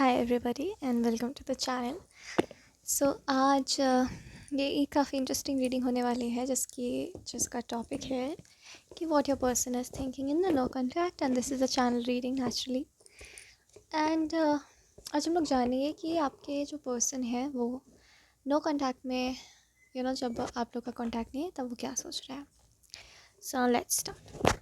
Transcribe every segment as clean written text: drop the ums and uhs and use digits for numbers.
Hi everybody and welcome to the channel. So आज ये एक काफ़ी इंटरेस्टिंग रीडिंग होने वाली है जिसका टॉपिक है कि what your person is thinking in the no contact and this is a channel reading naturally. And आज हम लोग जानेंगे कि आपके जो पर्सन है वो नो कॉन्टैक्ट में जब आप लोग का कॉन्टैक्ट नहीं है तब वो क्या सोच रहा है। So let's start.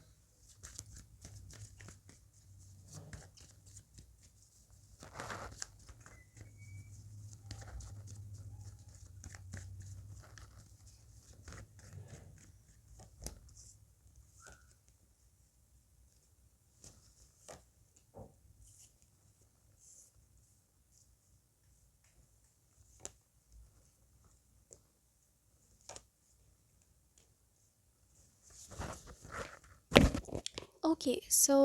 Okay, so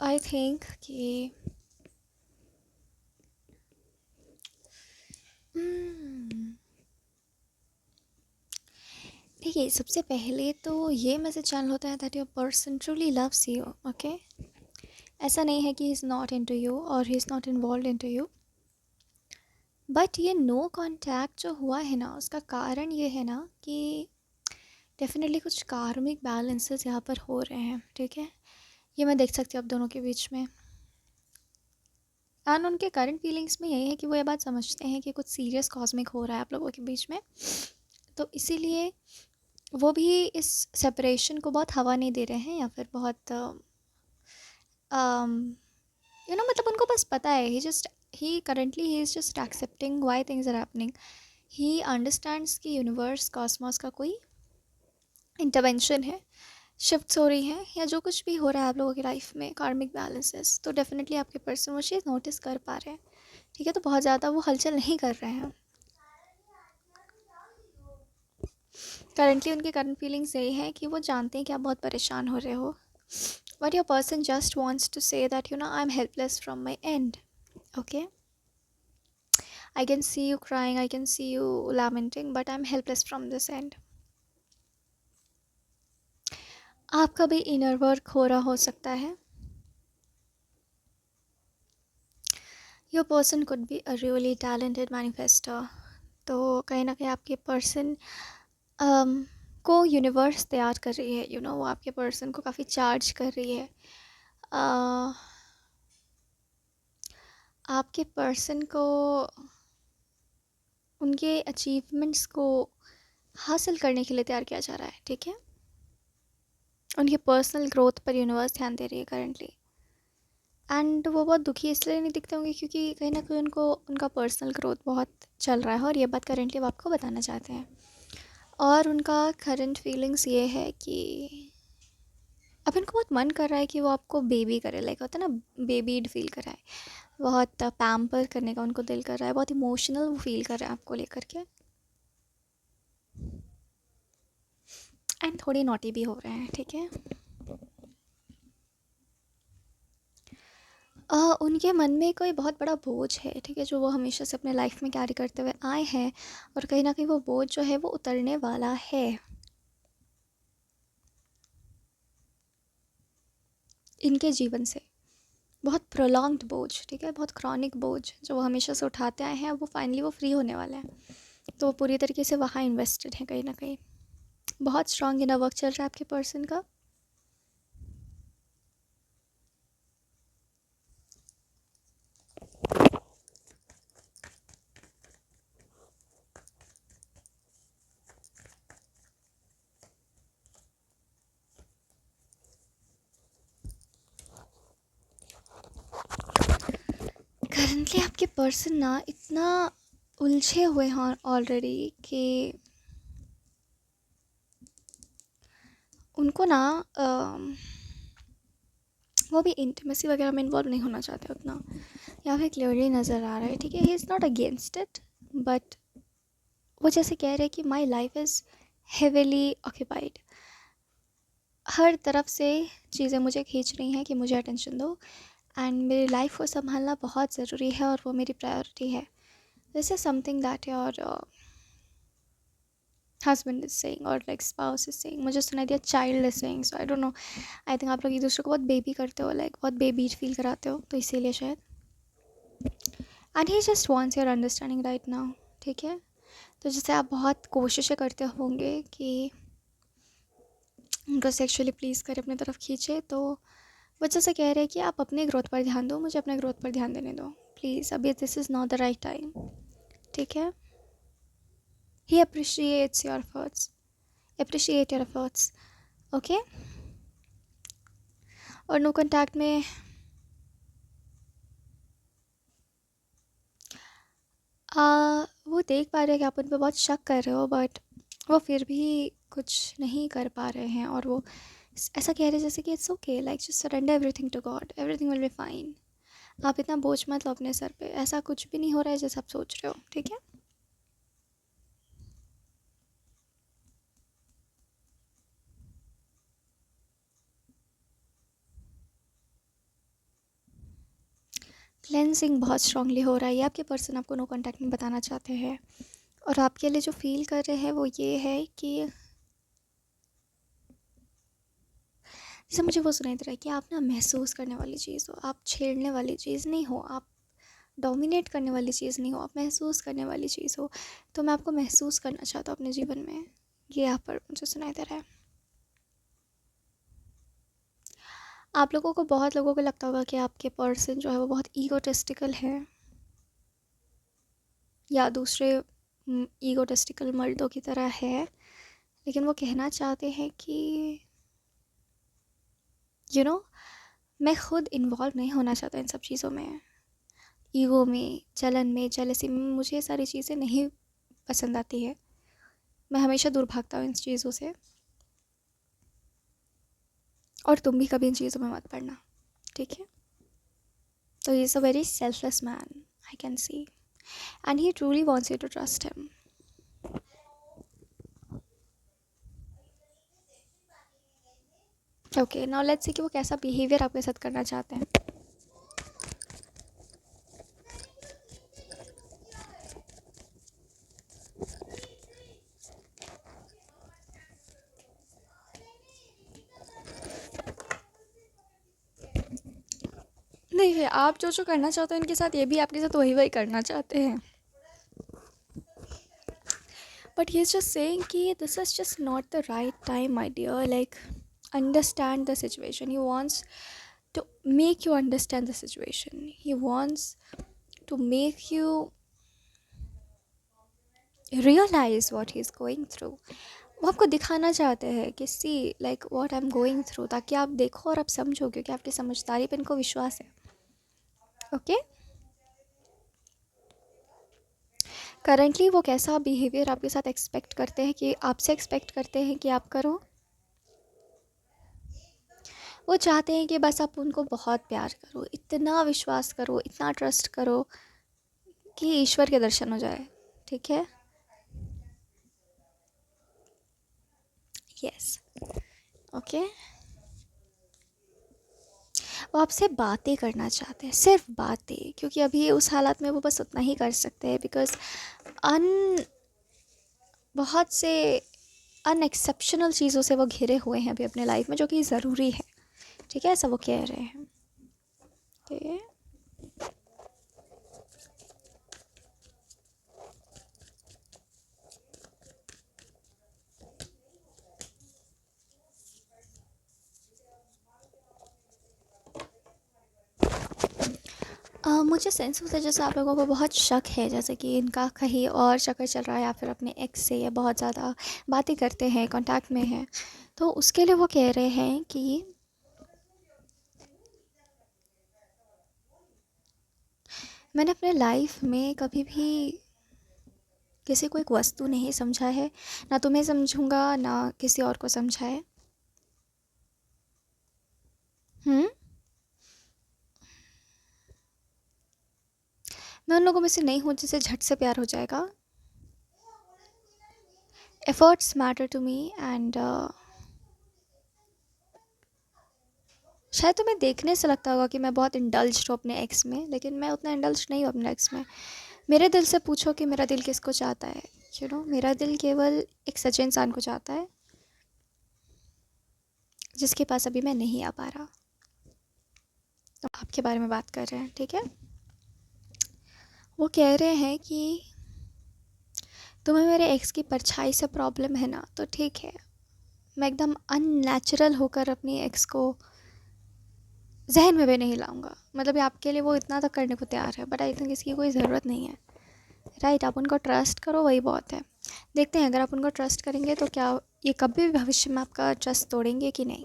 I think कि देखिए, सबसे पहले तो ये मैसेज चैनल होता है that your person truly loves you. Okay, ऐसा नहीं है कि he is not into you और he is not involve into you. But ये नो कांटेक्ट जो हुआ है ना, उसका कारण ये है ना कि डेफिनेटली कुछ कार्मिक बैलेंसेस यहाँ पर हो रहे हैं। ठीक है, ये मैं देख सकती हूँ आप दोनों के बीच में। एंड उनके करंट फीलिंग्स में यही है कि वो ये बात समझते हैं कि कुछ सीरियस कॉस्मिक हो रहा है आप लोगों के बीच में, तो इसीलिए वो भी इस सेपरेशन को बहुत हवा नहीं दे रहे हैं या फिर बहुत मतलब उनको बस पता है, he is just accepting why things are happening. He understands कि यूनिवर्स कॉस्मोस का कोई इंटरवेंशन है, शिफ्ट्स हो रही हैं या जो कुछ भी हो रहा है आप लोगों की लाइफ में कार्मिक बैलेंसेस, तो डेफिनेटली आपके पर्सन वो चीज़ नोटिस कर पा रहे हैं। ठीक है, तो बहुत ज़्यादा वो हलचल नहीं कर रहे हैं। करंटली उनके करंट फीलिंग्स यही है कि वो जानते हैं कि आप बहुत परेशान हो रहे हो, but your person just wants to say that I am helpless from my end. Okay, I can see you crying, I can see you lamenting, but I'm helpless from this end. आपका भी inner work हो रहा हो सकता है। Your person could be a really talented manifester. तो कहीं ना कहीं आपके पर्सन को यूनिवर्स तैयार कर रही है, वो आपके पर्सन को काफ़ी चार्ज कर रही है। आपके पर्सन को उनके अचीवमेंट्स को हासिल करने के लिए तैयार किया जा रहा है। ठीक है, उनके पर्सनल ग्रोथ पर यूनिवर्स ध्यान दे रही है करंटली। एंड वो बहुत दुखी इसलिए नहीं दिखते होंगे क्योंकि कहीं ना कहीं उनको उनका पर्सनल ग्रोथ बहुत चल रहा है और ये बात करेंटली वो आपको बताना चाहते हैं। और उनका करंट फीलिंग्स ये है कि अब इनको बहुत मन कर रहा है कि वो आपको बेबी करे, लाइक होता है ना, बेबीड फील कर रहा है, बहुत पैम्पर करने का उनको दिल कर रहा है, बहुत इमोशनल वो फील कर रहा है आपको लेकर के। एंड थोड़ी नॉटी भी हो रहे हैं। ठीक है, उनके मन में कोई बहुत बड़ा बोझ है, ठीक है, जो वो हमेशा से अपने लाइफ में कैरी करते हुए आए हैं, और कहीं ना कहीं वो बोझ जो है वो उतरने वाला है इनके जीवन से। बहुत प्रोलॉन्ग्ड बोझ, ठीक है, बहुत क्रॉनिक बोझ जो वो हमेशा से उठाते आए हैं, वो फाइनली वो फ्री होने वाले हैं। तो वो पूरी तरीके से वहाँ इन्वेस्टेड है कहीं ना कहीं। बहुत स्ट्रॉन्ग इनर वर्क चल रहा है आपके पर्सन का। करंटली आपके पर्सन ना इतना उलझे हुए हैं ऑलरेडी कि उनको ना वो भी इंटीमेसी वगैरह में इन्वॉल्व नहीं होना चाहते उतना, या फिर क्लियरली नज़र आ रहा है। ठीक है, he is not against it, but वो जैसे कह रहे हैं कि my life is heavily occupied, हर तरफ से चीज़ें मुझे खींच रही हैं कि मुझे अटेंशन दो, एंड मेरी लाइफ को संभालना बहुत ज़रूरी है और वो मेरी प्रायोरिटी है। This is something that your husband is saying और लाइक स्पाउस इज सेइंग। मुझे सुनाई दिया child is saying, so I don't know, I think आप लोग एक दूसरे को बहुत बेबी करते हो, लाइक बहुत बेबी फील कराते हो, तो इसीलिए शायद। And he just wants your understanding right now, ठीक है। तो जैसे आप बहुत कोशिशें करते होंगे कि उनको सेक्सुअली प्लीज़ कर अपनी तरफ खींचे, तो वो जैसे कह रहे हैं कि आप अपने ग्रोथ पर ध्यान दो, मुझे अपने ग्रोथ पर ध्यान देने दो प्लीज़, अभी this is not the right time, ठीक है। He appreciates your efforts, appreciate your efforts, okay. और नो कॉन्टैक्ट में वो देख पा रहे हैं कि आप उन पर बहुत शक कर रहे हो, बट वो फिर भी कुछ नहीं कर पा रहे हैं, और वो ऐसा कह रहे हैं जैसे कि it's okay, like just surrender everything to God, everything will be fine. आप इतना बोझ मत लो अपने सर पे, ऐसा कुछ भी नहीं हो रहा है जैसा आप सोच रहे हो, ठीक है। क्लेंजिंग बहुत स्ट्रांगली हो रहा है, ये आपके पर्सन आपको नो कॉन्टैक्ट में बताना चाहते हैं, और आपके लिए जो फील कर रहे हैं वो ये है कि जैसे मुझे वो सुनाई दे रहा है कि आप ना महसूस करने वाली चीज़ हो, आप छेड़ने वाली चीज़ नहीं हो, आप डोमिनेट करने वाली चीज़ नहीं हो, आप महसूस करने वाली चीज़ हो। तो मैं आपको महसूस करना चाहता हूँ अपने जीवन में, ये यहाँ पर मुझे सुनाई दे रहा है। आप लोगों को, बहुत लोगों को लगता होगा कि आपके पर्सन जो है वो बहुत ईगोटिस्टिकल है, या दूसरे ईगोटिस्टिकल मर्दों की तरह है, लेकिन वो कहना चाहते हैं कि यू नो मैं खुद इन्वॉल्व नहीं होना चाहता इन सब चीज़ों में, ईगो में, जलन में, जेलसी में, मुझे ये सारी चीज़ें नहीं पसंद आती है, मैं हमेशा दूर भागता हूँ इन चीज़ों से, और तुम भी कभी इन चीज़ों में मत पड़ना, ठीक है। तो he is a very selfless man, I can see, and he truly wants you to trust him. Okay, now let's see कि वो कैसा बिहेवियर आपके साथ करना चाहते हैं। नहीं है, आप जो जो करना चाहते हो इनके साथ, ये भी आपके साथ वही वही करना चाहते हैं, but he is just saying कि this is just not the right time my dear, like understand the situation. He wants to make you understand the situation. He wants to make you realize what he's going through. वो आपको दिखाना चाहते हैं कि see like what I am going through, ताकि आप देखो और आप समझो, क्योंकि आपकी समझदारी पे इनको विश्वास है, ओके। करंटली वो कैसा बिहेवियर आपके साथ एक्सपेक्ट करते हैं, कि आपसे एक्सपेक्ट करते हैं कि आप करो, वो चाहते हैं कि बस आप उनको बहुत प्यार करो, इतना विश्वास करो, इतना ट्रस्ट करो कि ईश्वर के दर्शन हो जाए, ठीक है। Yes, okay. वो आपसे बातें करना चाहते हैं, सिर्फ बातें, क्योंकि अभी उस हालत में वो बस उतना ही कर सकते हैं, बिकॉज अन बहुत से अनएक्सेप्शनल चीज़ों से वो घिरे हुए हैं अभी अपने लाइफ में, जो कि ज़रूरी है, ठीक है, ऐसा वो कह रहे हैं, ठीक है। मुझे सेंस होता है जैसे आप लोगों को बहुत शक है, जैसे कि इनका कहीं और चक्कर चल रहा है, या फिर अपने एक्स से ये बहुत ज़्यादा बातें करते हैं, कांटेक्ट में हैं, तो उसके लिए वो कह रहे हैं कि मैंने अपने लाइफ में कभी भी किसी को एक वस्तु नहीं समझा है, ना तुम्हें समझूंगा ना किसी और को समझा है। हम्म, मैं उन लोगों में से नहीं हूँ जिसे झट से प्यार हो जाएगा। Efforts matter to me, and शायद तुम्हें देखने से लगता होगा कि मैं बहुत इंडल्ज हूँ अपने एक्स में, लेकिन मैं उतना इंडल्ज नहीं हूँ अपने एक्स में। मेरे दिल से पूछो कि मेरा दिल किसको चाहता है, मेरा दिल केवल एक सच्चे इंसान को चाहता है, जिसके पास अभी मैं नहीं आ पा रहा। तो आपके बारे में बात कर रहे हैं, ठीक है। वो कह रहे हैं कि तुम्हें मेरे एक्स की परछाई से प्रॉब्लम है ना, तो ठीक है, मैं एकदम अननेचुरल होकर अपनी एक्स को जहन में भी नहीं लाऊंगा। मतलब ये आपके लिए वो इतना तक करने को तैयार है, बट आई थिंक इसकी कोई ज़रूरत नहीं है। राइट, आप उनको ट्रस्ट करो, वही बहुत है। देखते हैं अगर आप उनको ट्रस्ट करेंगे तो क्या ये कभी भी भविष्य में आपका ट्रस्ट तोड़ेंगे कि नहीं।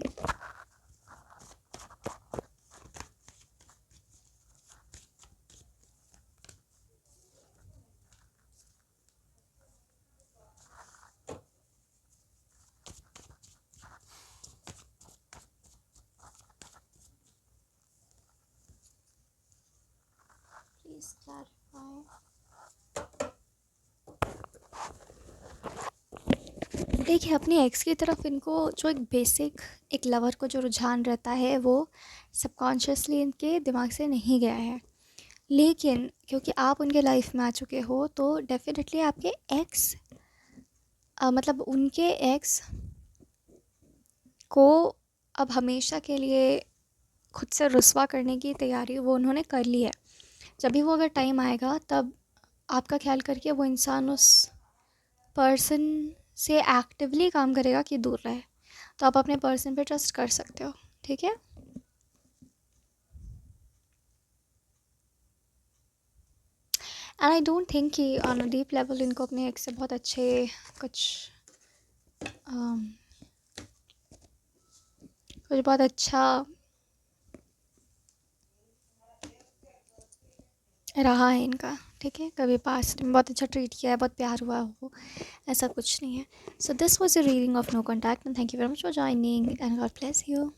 Please clarify. देखिए, अपनी एक्स की तरफ इनको जो एक बेसिक एक लवर को जो रुझान रहता है वो सबकॉन्शियसली इनके दिमाग से नहीं गया है। लेकिन क्योंकि आप उनके लाइफ में आ चुके हो तो डेफिनेटली आपके एक्स मतलब उनके एक्स को अब हमेशा के लिए खुद से रुस्वा करने की तैयारी वो उन्होंने कर ली है। जब भी वो अगर टाइम आएगा तब आपका ख्याल करके वो इंसान उस पर्सन से एक्टिवली काम करेगा कि दूर रहे। तो आप अपने पर्सन पे ट्रस्ट कर सकते हो, ठीक है। एंड आई डोंट थिंक कि ऑन अ डीप लेवल इनको अपने एक्स से बहुत अच्छे कुछ um, कुछ बहुत अच्छा रहा है इनका, ठीक है। कभी पास्ट में बहुत अच्छा ट्रीट किया है, बहुत प्यार हुआ हो, ऐसा कुछ नहीं है। So this was a reading of no contact and thank you very much for joining and God bless you.